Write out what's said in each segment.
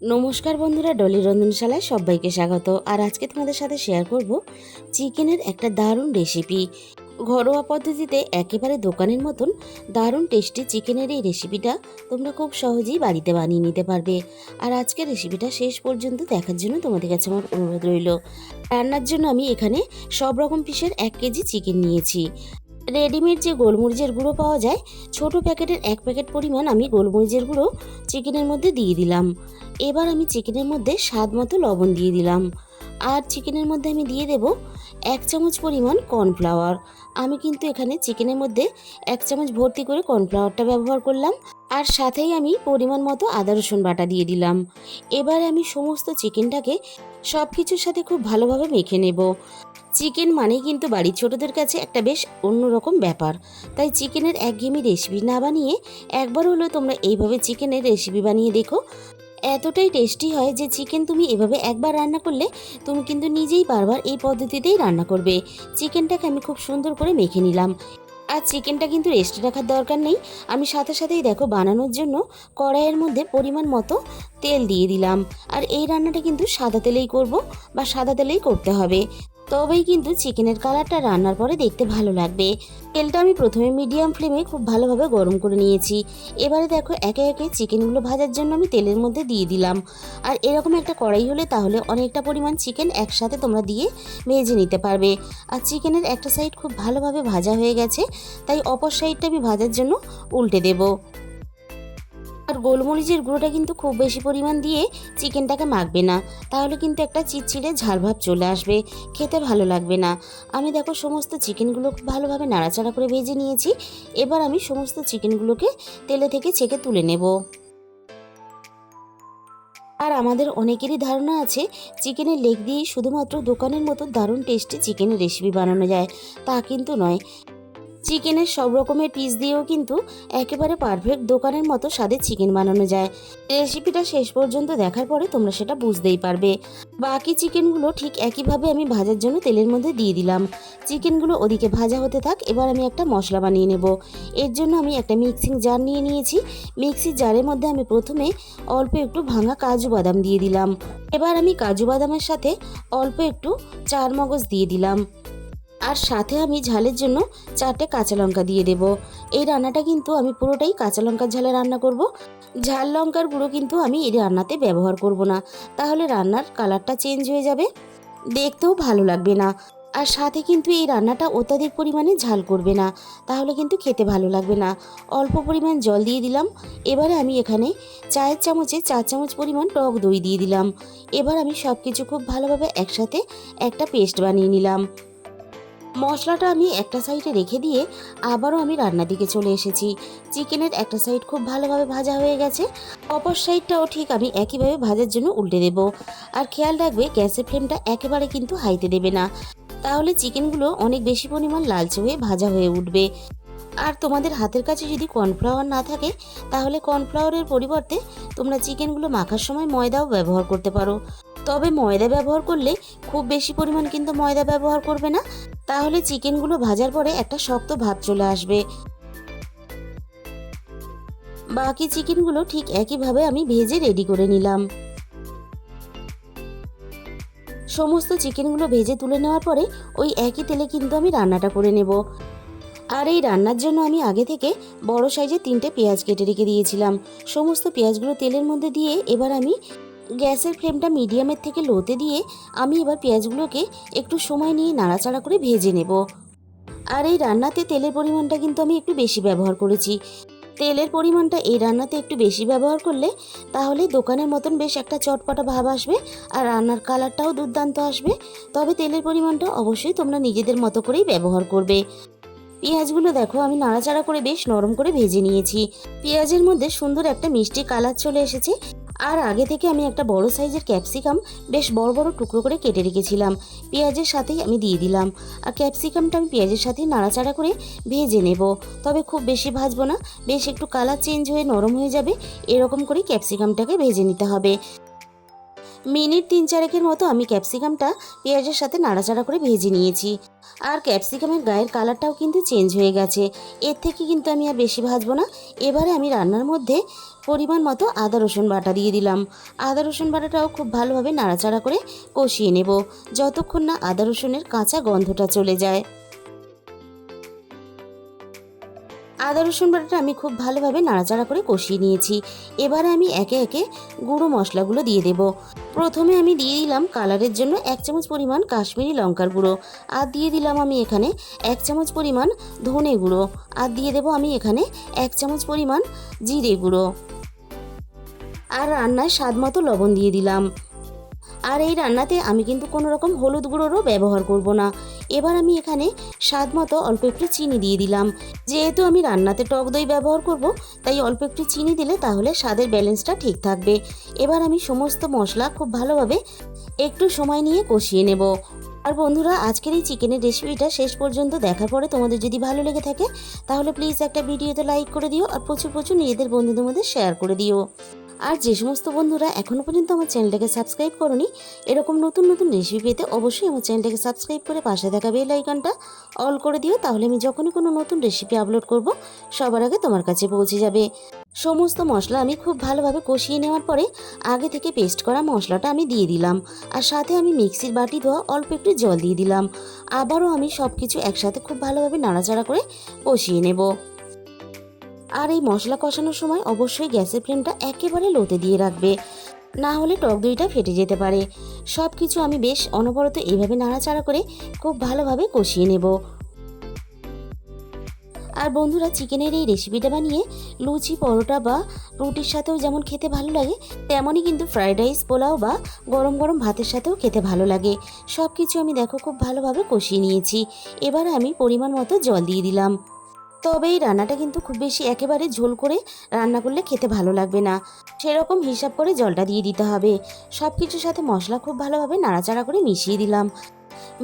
নমস্কার বন্ধুরা, ডলি রন্ধনশালায় সবাইকে স্বাগত। আর আজকে তোমাদের সাথে শেয়ার করব চিকেনের একটা দারুণ রেসিপি। ঘরোয়া পদ্ধতিতে একেবারে দোকানের মতন দারুণ টেস্টি চিকেনের এই রেসিপিটা তোমরা খুব সহজেই বাড়িতে বানিয়ে নিতে পারবে। আর আজকের রেসিপিটা শেষ পর্যন্ত দেখার জন্য তোমাদের কাছে আমার অনুরোধ রইল। রান্নার জন্য আমি এখানে সব রকম পিসের 1 কেজি চিকেন নিয়েছি। রেডিমেড যে গোলমরিচের গুঁড়ো পাওয়া যায়, ছোট প্যাকেটের 1 প্যাকেট পরিমাণ আমি গোলমরিচের গুঁড়ো চিকেনের মধ্যে দিয়ে দিলাম। এবার আমি চিকেনের মধ্যে স্বাদ মতো লবণ দিয়ে দিলাম। আর চিকেনের মধ্যে আমি দিয়ে দেব 1 চামচ পরিমাণ কর্নফ্লাওয়ার। আমি কিন্তু এখানে চিকেনের মধ্যে 1 চামচ ভর্তি করে কর্নফ্লাওয়ারটা ব্যবহার করলাম। আর সাথেই আমি পরিমাণ মতো আদা রসুন বাটা দিয়ে দিলাম। এবার আমি সমস্ত চিকেনটাকে সব কিছুর সাথে খুব ভালোভাবে মেখে নেব। চিকেন মানেই কিন্তু বাড়ির ছোটদের কাছে একটা বেশ অন্যরকম ব্যাপার। তাই চিকেনের একঘেয়েমি রেসিপি না বানিয়ে একবার হলেও তোমরা এইভাবে চিকেনের রেসিপি বানিয়ে দেখো। এতটাই টেস্টি হয় যে চিকেন তুমি এভাবে একবার রান্না করলে তুমি কিন্তু নিজেই বারবার এই পদ্ধতিতেই রান্না করবে। চিকেনটাকে আমি খুব সুন্দর করে মেখে নিলাম। আর চিকেনটা কিন্তু রেস্টে রাখার দরকার নেই। আমি সাথে সাথেই দেখো বানানোর জন্য কড়াইয়ের মধ্যে পরিমাণ মতো তেল দিয়ে দিলাম। আর এই রান্নাটা কিন্তু সাদা তেলেই করব বা সাদা তেলেই করতে হবে, তবেই কিন্তু চিকেনের কালারটা রান্নার পরে দেখতে ভালো লাগবে। তেলটা আমি প্রথমে মিডিয়াম ফ্লেমে খুব ভালোভাবে গরম করে নিয়েছি। এবারে দেখো একে একে চিকেনগুলো ভাজার জন্য আমি তেলের মধ্যে দিয়ে দিলাম। আর এরকম একটা কড়াই হলে তাহলে অনেকটা পরিমাণ চিকেন একসাথে তোমরা দিয়ে ভেজে নিতে পারবে। আর চিকেনের একটা সাইড খুব ভালোভাবে ভাজা হয়ে গেছে, তাই অপর সাইডটা আমি ভাজার জন্য উল্টে দেব। আর গোলমরিচের গুঁড়োটা কিন্তু খুব বেশি পরিমাণ দিয়ে চিকেনটাকে মাখবে না, তাহলে কিন্তু একটা চিটচিটে ঝালভাব চলে আসবে, খেতে ভালো লাগবে না। আমি দেখো সমস্ত চিকেনগুলো খুব ভালোভাবে নাড়াচাড়া করে ভেজে নিয়েছি। এবার আমি সমস্ত চিকেনগুলোকে তেলে থেকে ছেঁকে তুলে নেব। আর আমাদের অনেকেরই ধারণা আছে চিকেনের লেগ দিয়েই শুধুমাত্র দোকানের মতো দারুণ টেস্টি চিকেনের রেসিপি বানানো যায়। তা কিন্তু নয়। চিকেনের সব রকমের পিস দিয়েও কিন্তু একেবারে পারফেক্ট দোকানের মতো স্বাদের চিকেন বানানো যায়। রেসিপিটা শেষ পর্যন্ত দেখার পরে তোমরা সেটা বুঝতেই পারবে। বাকি চিকেনগুলো ঠিক একইভাবে আমি ভাজার জন্য তেলের মধ্যে দিয়ে দিলাম। চিকেনগুলো ওদিকে ভাজা হতে থাক। এবার আমি একটা মশলা বানিয়ে নেব। এর জন্য আমি একটা মিক্সিং জার নিয়ে নিয়েছি। মিক্সি জারের মধ্যে আমি প্রথমে অল্প একটু ভাঙা কাজু বাদাম দিয়ে দিলাম। এবার আমি কাজু বাদামের সাথে অল্প একটু চারমগজ দিয়ে দিলাম। আর সাথে আমি ঝালের জন্য 4টে কাঁচা লঙ্কা দিয়ে দেব। এই রান্নাটা কিন্তু আমি পুরোটাই কাঁচা লঙ্কার ঝালে রান্না করব। ঝাল লঙ্কার গুঁড়ো কিন্তু আমি এই রান্নাতে ব্যবহার করব না, তাহলে রান্নার কালারটা চেঞ্জ হয়ে যাবে, দেখতেও ভালো লাগবে না। আর সাথে কিন্তু এই রান্নাটা অত্যাধিক পরিমাণে ঝাল করবে না, তাহলে কিন্তু খেতে ভালো লাগবে না। অল্প পরিমাণ জল দিয়ে দিলাম। এবারে আমি এখানে চায়ের চামচে 4 চামচ পরিমাণ টক দই দিয়ে দিলাম। এবার আমি সব কিছু খুব ভালোভাবে একসাথে একটা পেস্ট বানিয়ে নিলাম। মশলাটা আমি একটা সাইডে রেখে দিয়ে আবারও আমি রান্নার দিকে চলে এসেছি। চিকেনের একটা সাইড খুব ভালোভাবে ভাজা হয়ে গেছে, অপর সাইডটাও ঠিক আমি একইভাবে ভাজার জন্য উল্টে দেব। আর খেয়াল রাখবে গ্যাসের ফ্লেমটা একেবারে কিন্তু হাইতে দেবে না, তাহলে চিকেনগুলো অনেক বেশি পরিমাণ লালচে হয়ে ভাজা হয়ে উঠবে। আর তোমাদের হাতের কাছে যদি কর্নফ্লাওয়ার না থাকে, তাহলে কর্নফ্লাওয়ারের পরিবর্তে তোমরা চিকেনগুলো মাখার সময় ময়দাও ব্যবহার করতে পারো। তবে ময়দা ব্যবহার করলে খুব বেশি পরিমাণ কিন্তু ময়দা ব্যবহার করবে না, তাহলে চিকেনগুলো ভাজার পরে একটা শক্ত ভাব চলে আসবে। বাকি চিকেনগুলো ঠিক একইভাবে আমি ভেজে রেডি করে নিলাম। সমস্ত চিকেনগুলো ভেজে তুলে নেওয়ার পরে ওই একই তেলে কিন্তু আমি রান্নাটা করে নেব। আর এই রান্নার জন্য আমি আগে থেকে বড় সাইজের 3টে পেঁয়াজ কেটে রেখে দিয়েছিলাম। সমস্ত পেঁয়াজগুলো তেলের মধ্যে দিয়ে এবার আমি গ্যাসের ফ্লেমটা মিডিয়ামের থেকে লোতে দিয়ে আমি এবার পেঁয়াজগুলোকে একটু সময় নিয়ে নাড়াচাড়া করে ভেজে নেব। আর এই রান্নাতে তেলের পরিমাণটা কিন্তু আমি একটু বেশি ব্যবহার করেছি। তেলের পরিমাণটা এই রান্নাতে একটু বেশি ব্যবহার করলে তাহলে দোকানের মতন বেশ একটা চটপটা ভাব আসবে, আর রান্নার কালারটাও দুর্দান্ত আসবে। তবে তেলের পরিমাণটা অবশ্যই তোমরা নিজেদের মতো করেই ব্যবহার করবে। পেঁয়াজগুলো দেখো আমি নাড়াচাড়া করে বেশ নরম করে ভেজে নিয়েছি। পেঁয়াজের মধ্যে সুন্দর একটা মিষ্টি কালার চলে এসেছে। আর আগে থেকে আমি একটা বড় সাইজের ক্যাপসিকাম বেশ বড় বড় টুকরো করে কেটে রেখেছিলাম, পেঁয়াজের সাথেই আমি দিয়ে দিলাম। আর ক্যাপসিকামটা আমি পেঁয়াজের সাথেই নাড়াচাড়া করে ভেজে নেব। তবে খুব বেশি ভাজবো না, বেশ একটু কালার চেঞ্জ হয়ে নরম হয়ে যাবে এরকম করে ক্যাপসিকামটাকে ভেজে নিতে হবে। মিনিট ৩-৪ মতো আমি ক্যাপসিকামটা পেঁয়াজের সাথে নাড়াচাড়া করে ভেজে নিয়েছি। আর ক্যাপসিকামের গায়ের কালারটাও কিন্তু চেঞ্জ হয়ে গেছে। এর থেকে কিন্তু আমি আর বেশি ভাজবো না। এবারে আমি রান্নার মধ্যে পরিমাণ মতো আদা রসুন বাটা দিয়ে দিলাম। আদা রসুন বাটাটাও খুব ভালোভাবে নাড়াচাড়া করে কষিয়ে নেব, যতক্ষণ না আদা রসুনের কাঁচা গন্ধটা চলে যায়। আদা রসুন বাটাটা আমি খুব ভালোভাবে নাড়াচাড়া করে কষিয়ে নিয়েছি। এবারে আমি একে একে গুঁড়ো মশলাগুলো দিয়ে দেব। প্রথমে আমি দিয়ে দিলাম কালারের জন্য 1 চামচ পরিমাণ কাশ্মীরি লঙ্কার গুঁড়ো, আর দিয়ে দিলাম আমি এখানে 1 চামচ পরিমাণ ধনে গুঁড়ো, আর দিয়ে দেব আমি এখানে 1 চামচ পরিমাণ জিরে গুঁড়ো, আর রান্নায় স্বাদ মতো লবণ দিয়ে দিলাম। আর এই রান্নাতে আমি কিন্তু কোনো রকম হলুদ গুঁড়োরও ব্যবহার করব না। এবার আমি এখানে স্বাদ মতো অল্প একটু চিনি দিয়ে দিলাম। যেহেতু আমি রান্নাতে টক দই ব্যবহার করব, তাই অল্প একটু চিনি দিলে তাহলে স্বাদের ব্যালেন্সটা ঠিক থাকবে। এবার আমি সমস্ত মশলা খুব ভালোভাবে একটু সময় নিয়ে কষিয়ে নেব। আর বন্ধুরা, আজকের এই চিকেনের রেসিপিটা শেষ পর্যন্ত দেখার পরে তোমাদের যদি ভালো লেগে থাকে তাহলে প্লিজ একটা ভিডিওতে লাইক করে দিও, আর প্রচুর প্রচুর নিজেদের বন্ধুদের মধ্যে শেয়ার করে দিও। আর যে সমস্ত বন্ধুরা এখনও পর্যন্ত আমার চ্যানেলটাকে সাবস্ক্রাইব করোনি, এরকম নতুন নতুন রেসিপি পেতে অবশ্যই আমার চ্যানেলটাকে সাবস্ক্রাইব করে পাশে থাকা বেল আইকনটা অল করে দিও, তাহলে আমি যখনই কোনো নতুন রেসিপি আপলোড করব সবার আগে তোমার কাছে পৌঁছে যাবে। সমস্ত মশলা আমি খুব ভালোভাবে কষিয়ে নেওয়ার পরে আগে থেকে পেস্ট করা মশলাটা আমি দিয়ে দিলাম, আর সাথে আমি মিক্সির বাটি ধোয়া অল্প একটু জল দিয়ে দিলাম। আবারও আমি সব কিছু একসাথে খুব ভালোভাবে নাড়াচাড়া করে কষিয়ে নেব। আর এই মশলা কষানোর সময় অবশ্যই গ্যাসের ফ্লেমটা একেবারে লোতে দিয়ে রাখবে, না হলে টক দইটা ফেটে যেতে পারে। সব কিছু আমি বেশ অনবরত এইভাবে নাড়াচাড়া করে খুব ভালোভাবে কষিয়ে নেব। আর বন্ধুরা, চিকেনের এই রেসিপিটা বানিয়ে লুচি, পরোটা বা রুটির সাথেও যেমন খেতে ভালো লাগে, তেমনই কিন্তু ফ্রাইড রাইস, পোলাও বা গরম গরম ভাতের সাথেও খেতে ভালো লাগে। সব কিছু আমি দেখো খুব ভালোভাবে কষিয়ে নিয়েছি। এবারে আমি পরিমাণ মতো জল দিয়ে দিলাম। তবে এই রান্নাটা কিন্তু খুব বেশি একেবারে ঝোল করে রান্না করলে খেতে ভালো লাগবে না, সেরকম হিসাব করে জলটা দিয়ে দিতে হবে। সব কিছুর সাথে মশলা খুব ভালোভাবে নাড়াচাড়া করে মিশিয়ে দিলাম।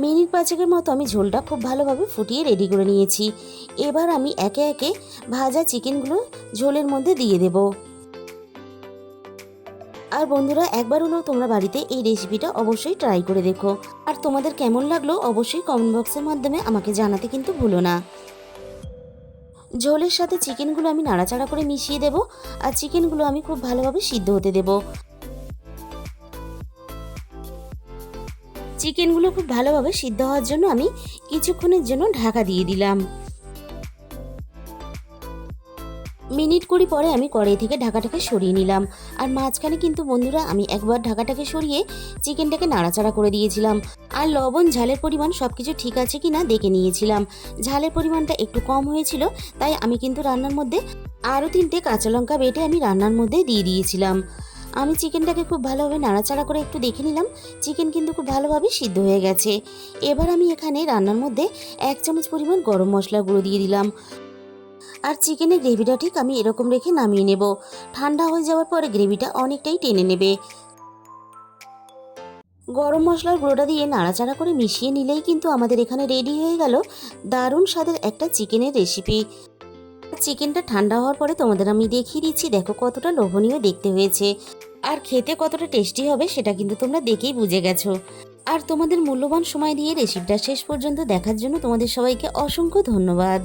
মিনিট 5 মতো আমি ঝোলটা খুব ভালোভাবে ফুটিয়ে রেডি করে নিয়েছি। এবার আমি একে একে ভাজা চিকেনগুলো ঝোলের মধ্যে দিয়ে দেব। আর বন্ধুরা, একবার হলেও তোমরা বাড়িতে এই রেসিপিটা অবশ্যই ট্রাই করে দেখো। আর তোমাদের কেমন লাগলো অবশ্যই কমেন্ট বক্সের মাধ্যমে আমাকে জানাতে কিন্তু ভুলো না। ঝোলের সাথে চিকেনগুলো আমি নাড়াচাড়া করে মিশিয়ে দেব, আর চিকেনগুলো আমি খুব ভালোভাবে সিদ্ধ হতে দেব। চিকেনগুলো খুব ভালোভাবে সিদ্ধ হওয়ার জন্য আমি কিছুক্ষণের জন্য ঢাকা দিয়ে দিলাম। মিনিট 20 পরে আমি কড়াই থেকে ঢাকাটাকে সরিয়ে নিলাম। আর মাঝখানে কিন্তু বন্ধুরা আমি একবার ঢাকাটাকে সরিয়ে চিকেনটাকে নাড়াচাড়া করে দিয়েছিলাম। আর লবণ, ঝালের পরিমাণ সব কিছু ঠিক আছে কি না দেখে নিয়েছিলাম। ঝালের পরিমাণটা একটু কম হয়েছিল, তাই আমি কিন্তু রান্নার মধ্যে আরও 3টে কাঁচা লঙ্কা বেটে আমি রান্নার মধ্যে দিয়ে দিয়েছিলাম। আমি চিকেনটাকে খুব ভালোভাবে নাড়াচাড়া করে একটু দেখে নিলাম। চিকেন কিন্তু খুব ভালোভাবে সিদ্ধ হয়ে গেছে। এবার আমি এখানে রান্নার মধ্যে 1 চামচ পরিমাণ গরম মশলা গুঁড়ো দিয়ে দিলাম। আর চিকেনের গ্রেভিটা ঠিক আমি এরকম রেখে নামিয়ে নেব। ঠান্ডা হয়ে যাওয়ার পরে গ্রেভিটা অনেকটাই টেনে নেবে। গরম মশলার গুঁড়োটা দিয়ে নাড়াচাড়া করে মিশিয়ে নিলেই কিন্তু আমাদের এখানে রেডি হয়ে গেল দারুণ স্বাদের একটা চিকেনের রেসিপি। চিকেনটা ঠান্ডা হওয়ার পরে তোমাদের আমি দেখিয়ে দিচ্ছি, দেখো কতটা লোভনীয় দেখতে হয়েছে। আর খেতে কতটা টেস্টি হবে সেটা কিন্তু তোমরা দেখেই বুঝে গেছো। আর তোমাদের মূল্যবান সময় দিয়ে রেসিপিটা শেষ পর্যন্ত দেখার জন্য তোমাদের সবাইকে অসংখ্য ধন্যবাদ।